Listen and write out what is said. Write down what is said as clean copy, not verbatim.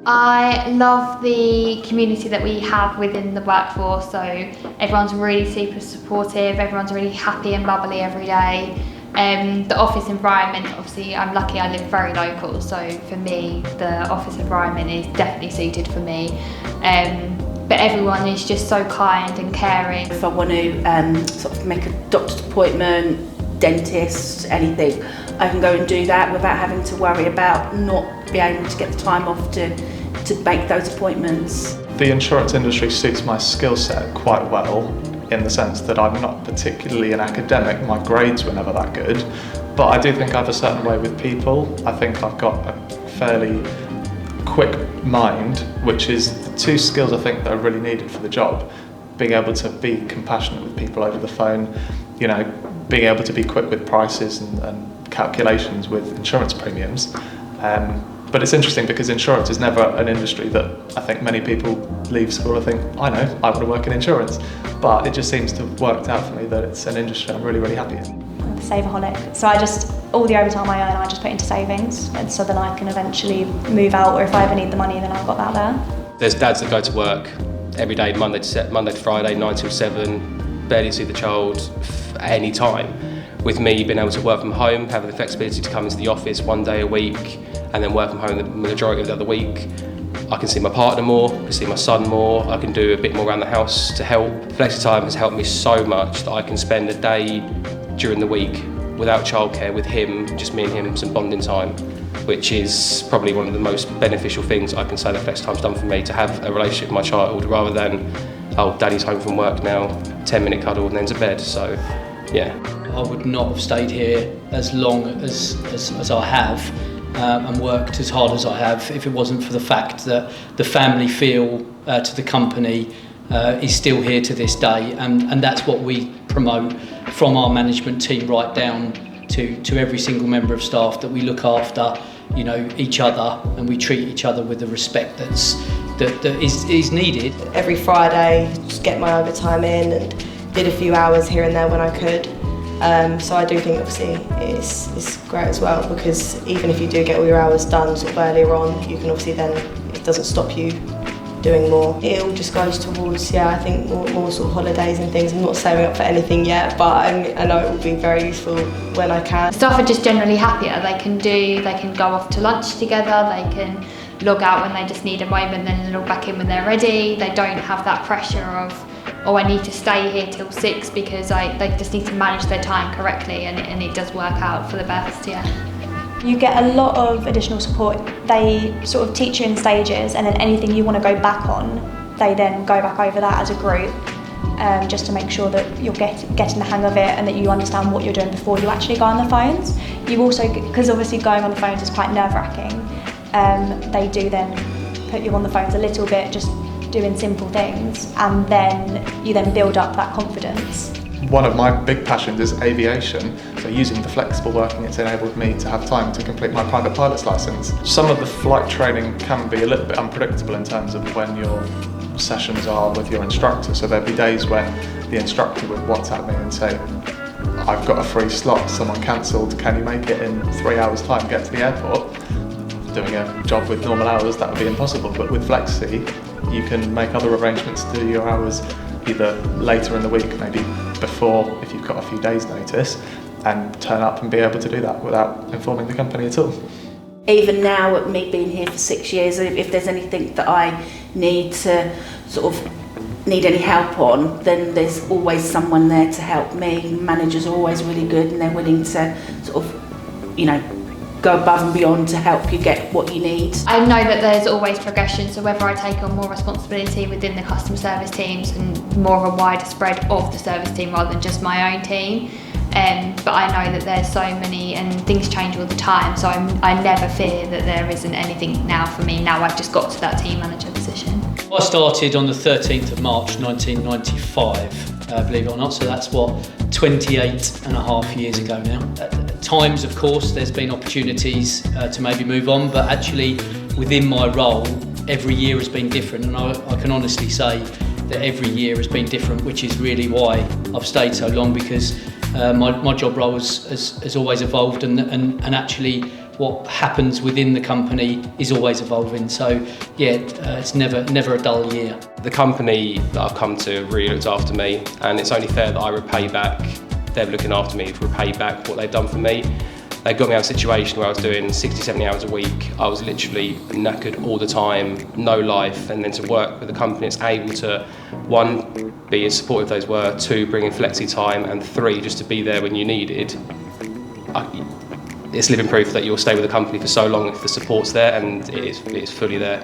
I love the community that we have within the workforce, so everyone's really super supportive, everyone's really happy and bubbly every day. The office environment, obviously I'm lucky I live very local, so for me the office environment is definitely suited for me. But everyone is just so kind and caring. If I want to sort of make a doctor's appointment, dentist, anything, I can go and do that without having to worry about not being able to get the time off to make those appointments. The insurance industry suits my skill set quite well, in the sense that I'm not particularly an academic, my grades were never that good, but I do think I have a certain way with people. I think I've got a fairly quick mind, which is the two skills I think that are really needed for the job. Being able to be compassionate with people over the phone, you know, being able to be quick with prices and calculations with insurance premiums. But it's interesting because insurance is never an industry that I think many people leave school and think, I know, I want to work in insurance. But it just seems to have worked out for me that it's an industry I'm really, really happy in. I'm a saveaholic, so all the overtime I earn I just put into savings, and so then I can eventually move out, or if I ever need the money then I've got that there. There's dads that go to work every day, Monday to Friday, 9 till 7, barely see the child at any time. With me being able to work from home, having the flexibility to come into the office one day a week and then work from home the majority of the other week, I can see my partner more, I can see my son more, I can do a bit more around the house to help. Flexi-time has helped me so much that I can spend a day during the week without childcare with him, just me and him, some bonding time, which is probably one of the most beneficial things I can say that Flexi-time's done for me, to have a relationship with my child rather than, oh, daddy's home from work now, 10-minute cuddle and then to bed, so yeah. I would not have stayed here as long as I have and worked as hard as I have if it wasn't for the fact that the family feel to the company is still here to this day, and that's what we promote from our management team right down to every single member of staff, that we look after, you know, each other, and we treat each other with the respect that is needed. Every Friday, just get my overtime in and did a few hours here and there when I could. So I do think obviously it's great as well, because even if you do get all your hours done sort of earlier on, you can obviously then, it doesn't stop you doing more. It all just goes towards, I think more sort of holidays and things. I'm not saving up for anything yet, but I know it will be very useful when I can. Staff are just generally happier. They can go off to lunch together, they can log out when they just need a moment, then log back in when they're ready. They don't have that pressure of, oh, I need to stay here till 6, because they just need to manage their time correctly, and it does work out for the best, You get a lot of additional support. They sort of teach you in stages, and then anything you want to go back on, they then go back over that as a group, just to make sure that you're getting the hang of it and that you understand what you're doing before you actually go on the phones. You also, because obviously going on the phones is quite nerve-wracking, they do then put you on the phones a little bit, just doing simple things, and then you then build up that confidence. One of my big passions is aviation, so using the flexible working, it's enabled me to have time to complete my private pilot's licence. Some of the flight training can be a little bit unpredictable in terms of when your sessions are with your instructor, so there'll be days when the instructor would WhatsApp me and say, I've got a free slot, someone cancelled, can you make it in 3 hours time, get to the airport? Doing a job with normal hours, that would be impossible, but with Flexi, you can make other arrangements to do your hours either later in the week, maybe before, if you've got a few days notice, and turn up and be able to do that without informing the company at all. Even now, at me being here for 6 years, if there's anything that I need to need any help on, then there's always someone there to help me. Managers are always really good, and they're willing to go above and beyond to help you get what you need. I know that there's always progression, so whether I take on more responsibility within the customer service teams and more of a wider spread of the service team rather than just my own team, but I know that there's so many and things change all the time, so I never fear that there isn't anything now for me. Now I've just got to that team manager position. I started on the 13th of March 1995, believe it or not, so that's 28 and a half years ago now. At times, of course, there's been opportunities to maybe move on, but actually within my role, every year has been different, and I can honestly say that every year has been different, which is really why I've stayed so long, because my job role has always evolved, and actually what happens within the company is always evolving. So yeah, it's never a dull year. The company that I've come to really looked after me, and it's only fair that I repay back them looking after me, repay back what they've done for me. They got me out of a situation where I was doing 60, 70 hours a week. I was literally knackered all the time, no life, and then to work with a company that's able to, one, be as supportive as they were, two, bring in flexi time, and three, just to be there when you needed. It's living proof that you'll stay with the company for so long if the support's there, and it is fully there.